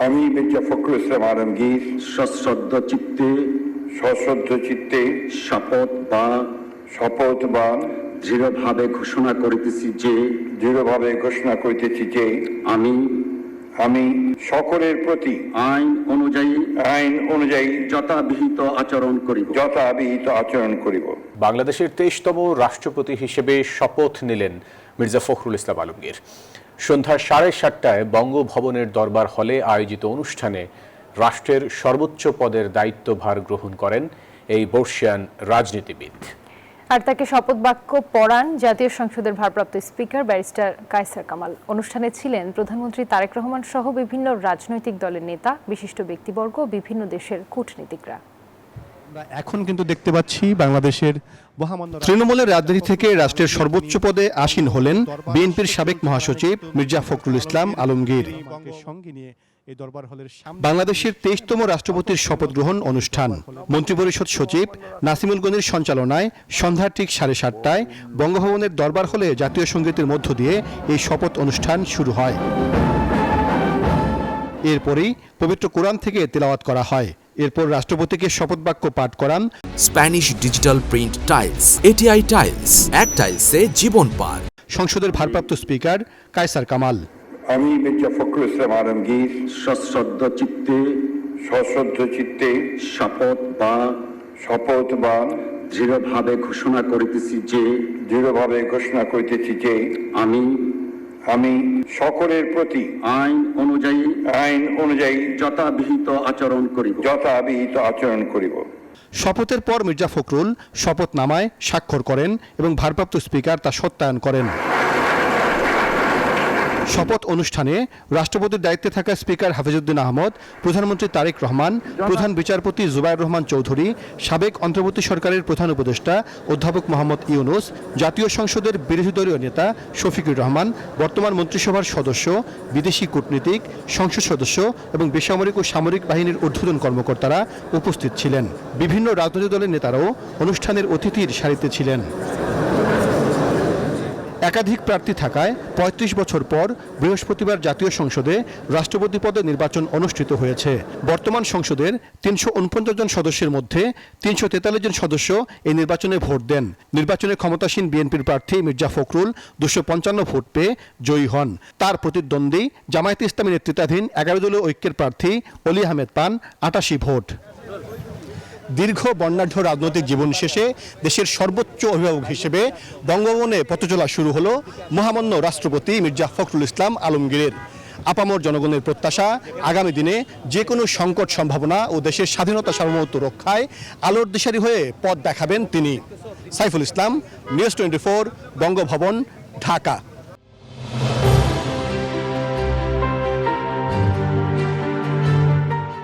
আমি মির্জা ফখরুল ইসলাম আলমগীর সশ্রদ্ধ চিত্তে শপথ বা দৃঢ়ভাবে ঘোষণা করিতেছি যে আমি সকলের প্রতি আইন অনুযায়ী যথাবিহিত আচরণ করিব। বাংলাদেশের 23তম রাষ্ট্রপতি হিসেবে শপথ নিলেন মির্জা ফখরুল ইসলাম আলমগীর। সন্ধ্যা 7:30টায় বঙ্গভবনের দরবার হলে আয়োজিত অনুষ্ঠানে রাষ্ট্রের সর্বোচ্চ পদের দায়িত্বভার গ্রহণ করেন এই বর্ষিয়ান রাজনীতিবিদ। আর তাকে শপথ বাক্য পড়ান জাতীয় সংসদের ভারপ্রাপ্ত স্পিকার ব্যারিস্টার কায়সার কামাল। অনুষ্ঠানে ছিলেন প্রধানমন্ত্রী তারেক রহমান সহ বিভিন্ন রাজনৈতিক দলের নেতা, বিশিষ্ট ব্যক্তিবর্গ, বিভিন্ন দেশের কূটনীতিকরা। এখন কিন্তু দেখতে পাচ্ছি বাংলাদেশের তৃণমূলের রাজনীতি থেকে রাষ্ট্রের সর্বোচ্চ পদে আসীন হলেন বিএনপির সাবেক মহাসচিব মির্জা ফখরুল ইসলাম আলমগীর। বাংলাদেশের 23তম রাষ্ট্রপতির শপথ গ্রহণ অনুষ্ঠান মন্ত্রিপরিষদ সচিব নাসিমুল গনির সঞ্চালনায় সন্ধ্যা ঠিক 7:30টায় বঙ্গভবনের দরবার হলে জাতীয় সংগীতের মধ্য দিয়ে এই শপথ অনুষ্ঠান শুরু হয়। এরপরেই পবিত্র কোরআন থেকে তেলাওয়াত করা হয়। এরপর রাষ্ট্রপতিকে শপথ বাক্য পাঠ করান Spanish digital print tiles, ATI tiles, এক টাইলসে জীবন পার সংসদের ভারপ্রাপ্ত স্পিকার কায়সার কামাল। আমি মির্জা ফখরুল ইসলাম আলমগীর সশ্রদ্ধ চিত্তে শপথ বা দৃঢ়ভাবে ঘোষণা করিতেছি যে আমি সকলের প্রতি আইন অনুযায়ী যথাবিহিত আচরণ করিব। শপথের পর মির্জা ফখরুল শপথনামায় স্বাক্ষর করেন এবং ভারপ্রাপ্ত স্পিকার তা সত্যায়ন করেন। শপথ অনুষ্ঠানে রাষ্ট্রপতির দায়িত্বে থাকা স্পিকার হাফিজউদ্দিন আহমদ, প্রধানমন্ত্রী তারেক রহমান, প্রধান বিচারপতি জুবায়ের রহমান চৌধুরী, সাবেক অন্তর্বর্তী সরকারের প্রধান উপদেষ্টা অধ্যাপক মোহাম্মদ ইউনুস, জাতীয় সংসদের বিরোধী দলীয় নেতা শফিকুর রহমান, বর্তমান মন্ত্রিসভার সদস্য, বিদেশি কূটনীতিক, সংসদ সদস্য এবং বেসামরিক ও সামরিক বাহিনীর ঊর্ধ্বতন কর্মকর্তারা উপস্থিত ছিলেন। বিভিন্ন রাজনৈতিক দলের নেতারাও অনুষ্ঠানের অতিথির সারিতে ছিলেন। একাধিক প্রার্থী থাকায় ৩৫ বছর পর বৃহস্পতিবার জাতীয় সংসদে রাষ্ট্রপতি পদে নির্বাচন অনুষ্ঠিত হয়েছে। বর্তমান সংসদের ৩৪৯ জন সদস্যের মধ্যে ৩৪৩ জন সদস্য এই নির্বাচনে ভোট দেন। নির্বাচনে ক্ষমতাসীন বিএনপির প্রার্থী মির্জা ফখরুল ২৫৫ ভোট পেয়ে জয়ী হন। তার প্রতিদ্বন্দ্বী জামায়াতে ইসলামী নেতৃত্বাধীন ১১ দলীয় ঐক্যের প্রার্থী অলি আহমেদ পান ৮৮ ভোট। দীর্ঘ বর্ণাঢ্য রাজনৈতিক জীবন শেষে দেশের সর্বোচ্চ অভিভাবক হিসেবে বঙ্গভবনে পথচলা শুরু হলো মহামান্য রাষ্ট্রপতি মির্জা ফখরুল ইসলাম আলমগীরের। আপামর জনগণের প্রত্যাশা, আগামী দিনে যে কোনো সংকট সম্ভাবনা ও দেশের স্বাধীনতা সার্বভৌমত্ব রক্ষায় আলোর দিশারি হয়ে পথ দেখাবেন তিনি। সাইফুল ইসলাম, নিউজ 24, বঙ্গভবন, ঢাকা।